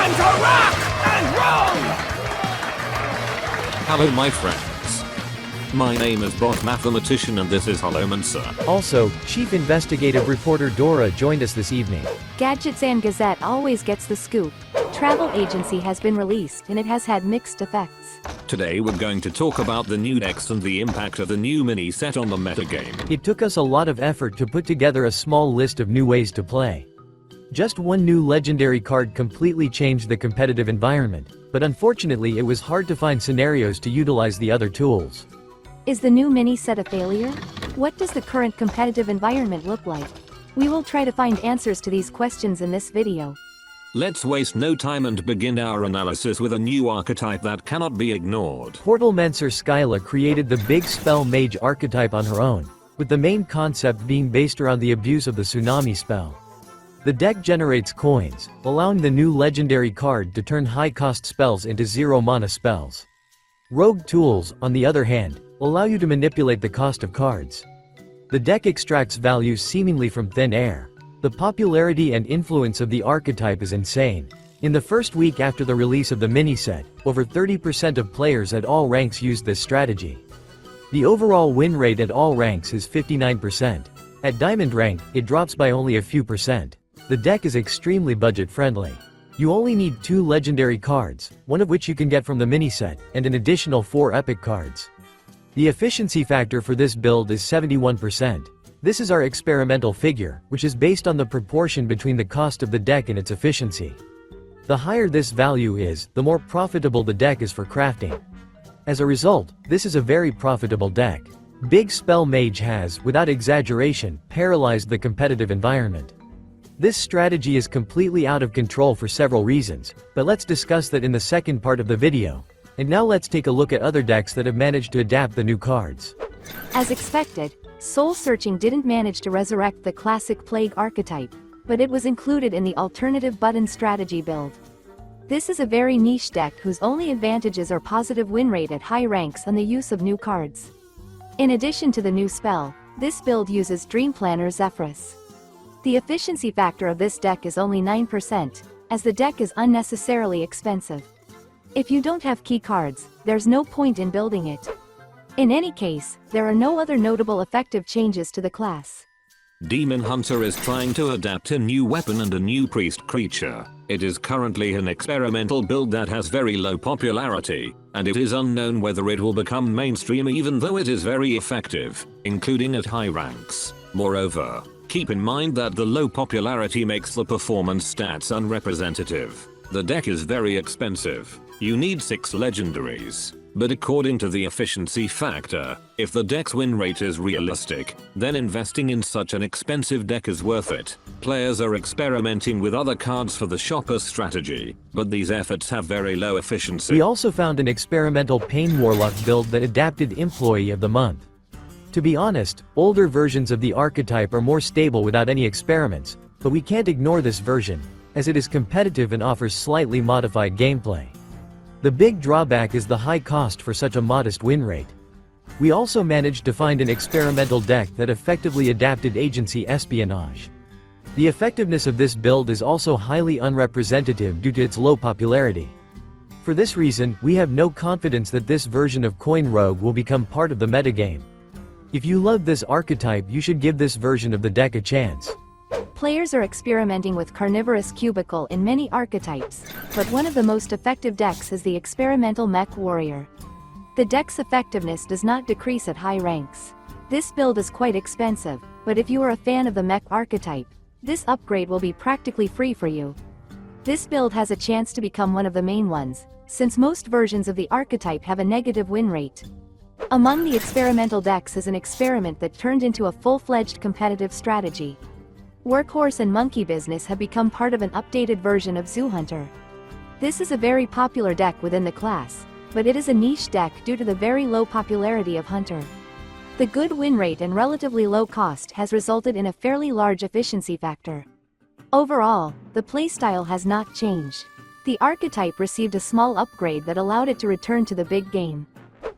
Time to rock and roll! Hello my friends. My name is Bot Mathematician and this is Holomancer. Also, Chief Investigative Reporter Dora joined us this evening. Gadgets and Gazette always gets the scoop. Travel Agency has been released and it has had mixed effects. Today we're going to talk about the new decks and the impact of the new mini set on the metagame. It took us a lot of effort to put together a small list of new ways to play. Just one new legendary card completely changed the competitive environment, but unfortunately it was hard to find scenarios to utilize the other tools. Is the new mini set a failure? What does the current competitive environment look like? We will try to find answers to these questions in this video. Let's waste no time and begin our analysis with a new archetype that cannot be ignored. Portalmancer Skyla created the big spell Mage archetype on her own, with the main concept being based around the abuse of the tsunami spell. The deck generates coins, allowing the new legendary card to turn high-cost spells into zero-mana spells. Rogue tools, on the other hand, allow you to manipulate the cost of cards. The deck extracts value seemingly from thin air. The popularity and influence of the archetype is insane. In the first week after the release of the mini set, over 30% of players at all ranks used this strategy. The overall win rate at all ranks is 59%. At Diamond rank, it drops by only a few percent. The deck is extremely budget-friendly. You only need 2 legendary cards, one of which you can get from the mini set, and an additional 4 epic cards. The efficiency factor for this build is 71%. This is our experimental figure, which is based on the proportion between the cost of the deck and its efficiency. The higher this value is, the more profitable the deck is for crafting. As a result, this is a very profitable deck. Big Spell Mage has, without exaggeration, paralyzed the competitive environment. This strategy is completely out of control for several reasons, but let's discuss that in the second part of the video. And now let's take a look at other decks that have managed to adapt the new cards. As expected, Soul Searching didn't manage to resurrect the classic Plague archetype, but it was included in the alternative button strategy build. This is a very niche deck whose only advantages are positive win rate at high ranks and the use of new cards. In addition to the new spell, this build uses Dream Planner Zephyrus. The efficiency factor of this deck is only 9%, as the deck is unnecessarily expensive. If you don't have key cards, there's no point in building it. In any case, there are no other notable effective changes to the class. Demon Hunter is trying to adapt a new weapon and a new priest creature. It is currently an experimental build that has very low popularity, and it is unknown whether it will become mainstream even though it is very effective, including at high ranks. Moreover, keep in mind that the low popularity makes the performance stats unrepresentative. The deck is very expensive. You need 6 legendaries. But according to the efficiency factor, if the deck's win rate is realistic, then investing in such an expensive deck is worth it. Players are experimenting with other cards for the shopper strategy, but these efforts have very low efficiency. We also found an experimental Pain Warlock build that adapted Employee of the Month. To be honest, older versions of the archetype are more stable without any experiments, but we can't ignore this version, as it is competitive and offers slightly modified gameplay. The big drawback is the high cost for such a modest win rate. We also managed to find an experimental deck that effectively adapted agency espionage. The effectiveness of this build is also highly unrepresentative due to its low popularity. For this reason, we have no confidence that this version of Coin Rogue will become part of the metagame. If you love this archetype, you should give this version of the deck a chance. Players are experimenting with Carnivorous Cubicle in many archetypes, but one of the most effective decks is the experimental Mech Warrior. The deck's effectiveness does not decrease at high ranks. This build is quite expensive, but if you are a fan of the Mech archetype, this upgrade will be practically free for you. This build has a chance to become one of the main ones, since most versions of the archetype have a negative win rate. Among the experimental decks is an experiment that turned into a full-fledged competitive strategy. Workhorse and Monkey Business have become part of an updated version of Zoo Hunter. This is a very popular deck within the class, but it is a niche deck due to the very low popularity of Hunter. The good win rate and relatively low cost has resulted in a fairly large efficiency factor. Overall, the playstyle has not changed. The archetype received a small upgrade that allowed it to return to the big game.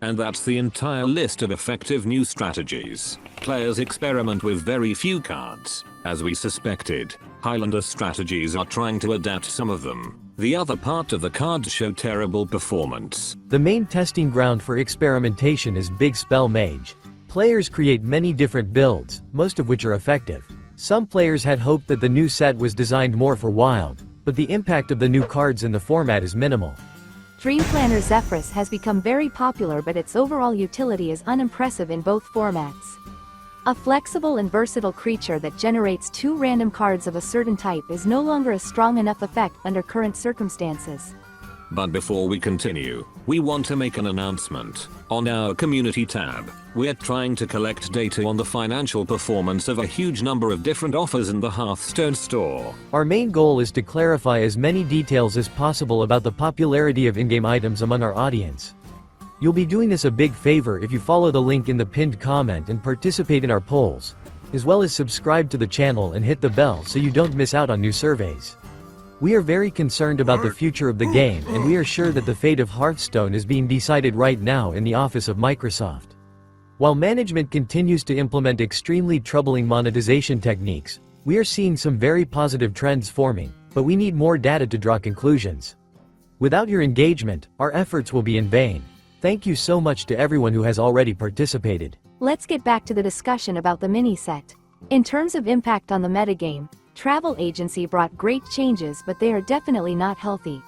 And that's the entire list of effective new strategies. Players experiment with very few cards. As we suspected, Highlander strategies are trying to adapt some of them. The other part of the cards show terrible performance. The main testing ground for experimentation is Big Spell Mage. Players create many different builds, most of which are effective. Some players had hoped that the new set was designed more for Wild, but the impact of the new cards in the format is minimal. Dream Planner Zephyrus has become very popular, but its overall utility is unimpressive in both formats. A flexible and versatile creature that generates 2 random cards of a certain type is no longer a strong enough effect under current circumstances. But before we continue, we want to make an announcement. On our community tab, we're trying to collect data on the financial performance of a huge number of different offers in the Hearthstone store. Our main goal is to clarify as many details as possible about the popularity of in-game items among our audience. You'll be doing us a big favor if you follow the link in the pinned comment and participate in our polls, as well as subscribe to the channel and hit the bell so you don't miss out on new surveys. We are very concerned about the future of the game, and we are sure that the fate of Hearthstone is being decided right now in the office of Microsoft. While management continues to implement extremely troubling monetization techniques, we are seeing some very positive trends forming, but we need more data to draw conclusions. Without your engagement, our efforts will be in vain. Thank you so much to everyone who has already participated. Let's get back to the discussion about the mini set. In terms of impact on the metagame, Travel Agency brought great changes, but they are definitely not healthy.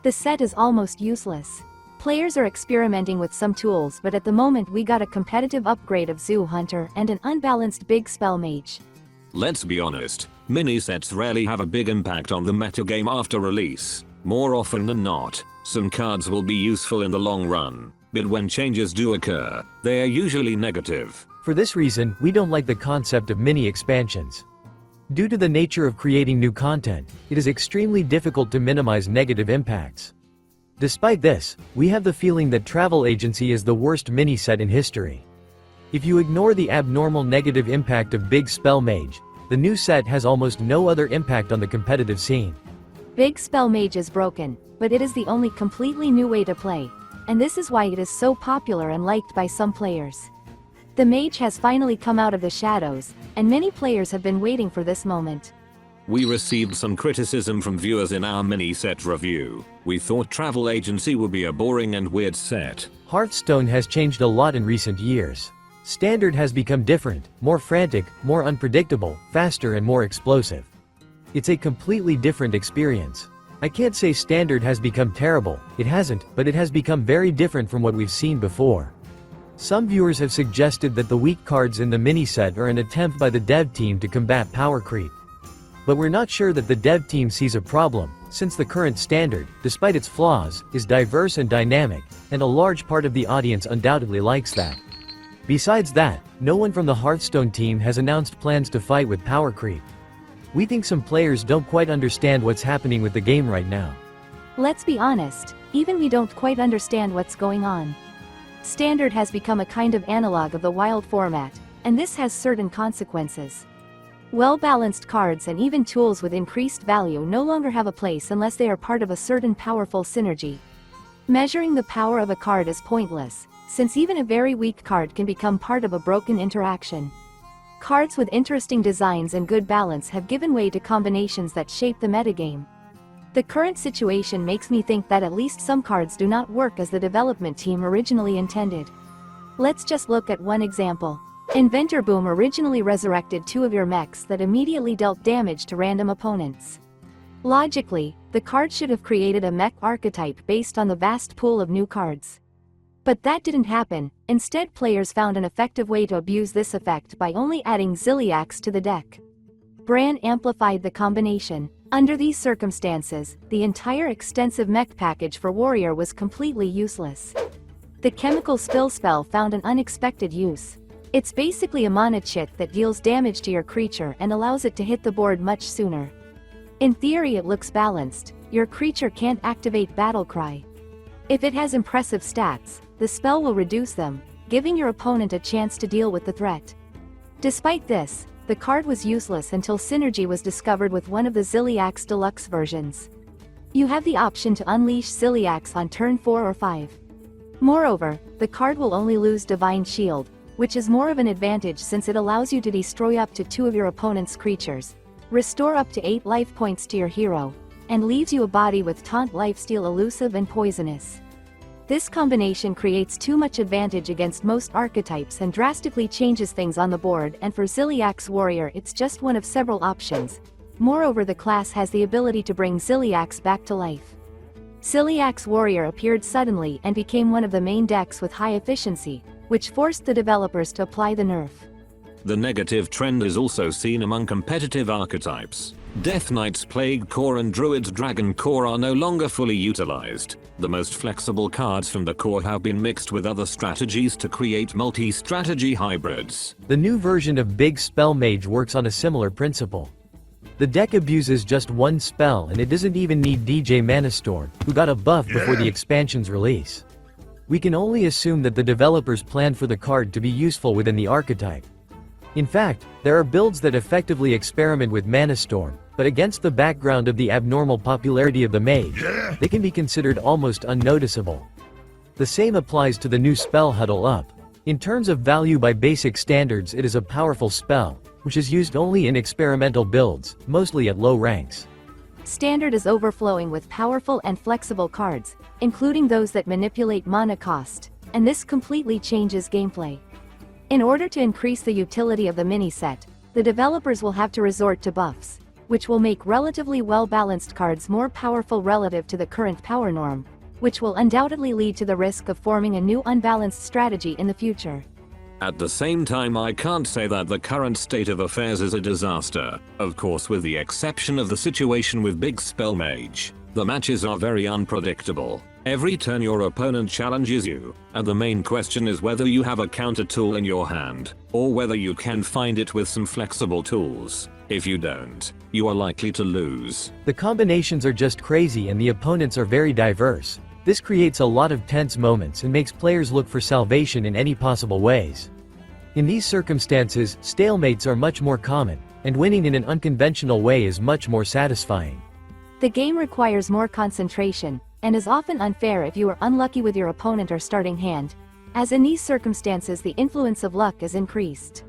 The set is almost useless. Players are experimenting with some tools, but at the moment we got a competitive upgrade of Zoo Hunter and an unbalanced Big Spell Mage. Let's be honest, mini sets rarely have a big impact on the metagame after release. More often than not, some cards will be useful in the long run, but when changes do occur, they are usually negative. For this reason, we don't like the concept of mini expansions. Due to the nature of creating new content, it is extremely difficult to minimize negative impacts. Despite this, we have the feeling that Travel Agency is the worst mini set in history. If you ignore the abnormal negative impact of Big Spell Mage, the new set has almost no other impact on the competitive scene. Big Spell Mage is broken, but it is the only completely new way to play, and this is why it is so popular and liked by some players. The Mage has finally come out of the shadows, and many players have been waiting for this moment. We received some criticism from viewers in our mini set review. We thought Travel Agency would be a boring and weird set. Hearthstone has changed a lot in recent years. Standard has become different, more frantic, more unpredictable, faster and more explosive. It's a completely different experience. I can't say Standard has become terrible, it hasn't, but it has become very different from what we've seen before. Some viewers have suggested that the weak cards in the mini set are an attempt by the dev team to combat power creep. But we're not sure that the dev team sees a problem, since the current Standard, despite its flaws, is diverse and dynamic, and a large part of the audience undoubtedly likes that. Besides that, no one from the Hearthstone team has announced plans to fight with power creep. We think some players don't quite understand what's happening with the game right now. Let's be honest, even we don't quite understand what's going on. Standard has become a kind of analog of the Wild format, and this has certain consequences. Well-balanced cards and even tools with increased value no longer have a place unless they are part of a certain powerful synergy. Measuring the power of a card is pointless, since even a very weak card can become part of a broken interaction. Cards with interesting designs and good balance have given way to combinations that shape the metagame. The current situation makes me think that at least some cards do not work as the development team originally intended. Let's just look at one example. Inventor Boom originally resurrected 2 of your mechs that immediately dealt damage to random opponents. Logically, the card should have created a mech archetype based on the vast pool of new cards. But that didn't happen. Instead, players found an effective way to abuse this effect by only adding Zilliax to the deck. Bran amplified the combination. Under these circumstances, the entire extensive mech package for Warrior was completely useless. The Chemical Spill spell found an unexpected use. It's basically a mana chit that deals damage to your creature and allows it to hit the board much sooner. In theory it looks balanced. Your creature can't activate Battlecry. If it has impressive stats, the spell will reduce them, giving your opponent a chance to deal with the threat. Despite this, the card was useless until Synergy was discovered with one of the Zilliax Deluxe versions. You have the option to unleash Zilliax on turn 4 or 5. Moreover, the card will only lose Divine Shield, which is more of an advantage since it allows you to destroy up to 2 of your opponent's creatures, restore up to 8 life points to your hero, and leaves you a body with taunt lifesteal elusive and poisonous. This combination creates too much advantage against most archetypes and drastically changes things on the board, and for Ziliax Warrior it's just one of several options. Moreover, the class has the ability to bring Ziliax back to life. Ziliax Warrior appeared suddenly and became one of the main decks with high efficiency, which forced the developers to apply the nerf. The negative trend is also seen among competitive archetypes. Death Knight's Plague Core and Druid's Dragon Core are no longer fully utilized. The most flexible cards from the core have been mixed with other strategies to create multi-strategy hybrids. The new version of Big Spell Mage works on a similar principle. The deck abuses just one spell and it doesn't even need DJ Manastorm, who got a buff before the expansion's release. We can only assume that the developers planned for the card to be useful within the archetype. In fact, there are builds that effectively experiment with Manastorm, but against the background of the abnormal popularity of the Mage, they can be considered almost unnoticeable. The same applies to the new spell Huddle Up. In terms of value by basic standards, it is a powerful spell, which is used only in experimental builds, mostly at low ranks. Standard is overflowing with powerful and flexible cards, including those that manipulate mana cost, and this completely changes gameplay. In order to increase the utility of the mini-set, the developers will have to resort to buffs, which will make relatively well-balanced cards more powerful relative to the current power norm, which will undoubtedly lead to the risk of forming a new unbalanced strategy in the future. At the same time, I can't say that the current state of affairs is a disaster, of course with the exception of the situation with Big Spell Mage. The matches are very unpredictable. Every turn your opponent challenges you, and the main question is whether you have a counter tool in your hand, or whether you can find it with some flexible tools. If you don't, you are likely to lose. The combinations are just crazy and the opponents are very diverse. This creates a lot of tense moments and makes players look for salvation in any possible ways. In these circumstances, stalemates are much more common, and winning in an unconventional way is much more satisfying. The game requires more concentration, and is often unfair if you are unlucky with your opponent or starting hand, as in these circumstances the influence of luck is increased.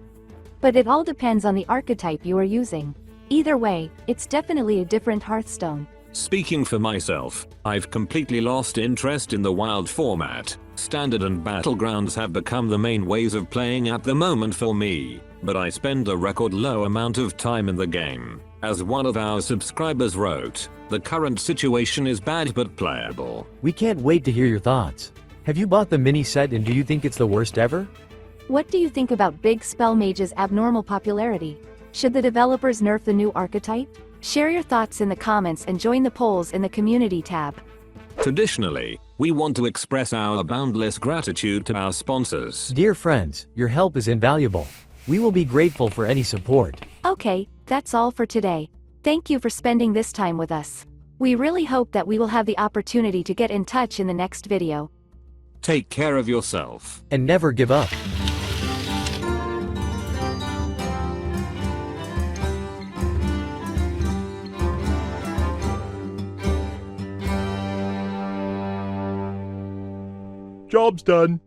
But it all depends on the archetype you are using. Either way, it's definitely a different Hearthstone. Speaking for myself, I've completely lost interest in the wild format. Standard and Battlegrounds have become the main ways of playing at the moment for me, but I spend a record low amount of time in the game. As one of our subscribers wrote, the current situation is bad but playable. We can't wait to hear your thoughts. Have you bought the mini set and do you think it's the worst ever? What do you think about Big Spell Mage's abnormal popularity? Should the developers nerf the new archetype? Share your thoughts in the comments and join the polls in the community tab. Traditionally, we want to express our boundless gratitude to our sponsors. Dear friends, your help is invaluable. We will be grateful for any support. Okay, that's all for today. Thank you for spending this time with us. We really hope that we will have the opportunity to get in touch in the next video. Take care of yourself. And never give up. Job's done.